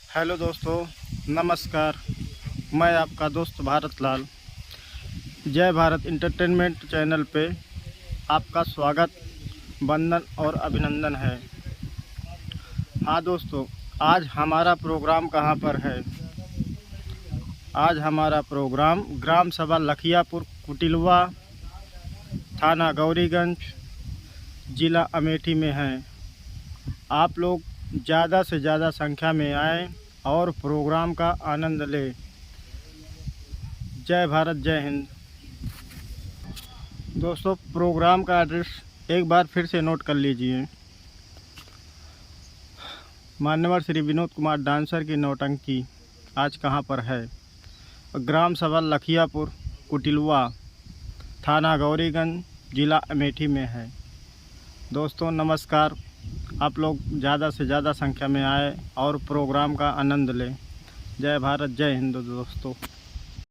Hello दोस्तों, नमस्कार। मैं आपका दोस्त भारत लाल जय भारत इंटरटेनमेंट चैनल पे आपका स्वागत, वंदन और अभिनंदन है। हाँ दोस्तों, आज हमारा प्रोग्राम कहाँ पर है? आज हमारा प्रोग्राम ग्राम सभा लखियापुर कुटिलवा, थाना गौरीगंज, ज़िला अमेठी में है। आप लोग ज़्यादा से ज़्यादा संख्या में आएँ और प्रोग्राम का आनंद लें। जय भारत, जय हिंद। दोस्तों, प्रोग्राम का एड्रेस एक बार फिर से नोट कर लीजिए। मान्यवर श्री विनोद कुमार डांसर की नौटंकी आज कहाँ पर है? ग्राम सभा लखियापुर कुटिलवा, थाना गौरीगंज, ज़िला अमेठी में है। दोस्तों नमस्कार। आप लोग ज़्यादा से ज़्यादा संख्या में आए और प्रोग्राम का आनंद लें। जय भारत, जय हिंद दोस्तों।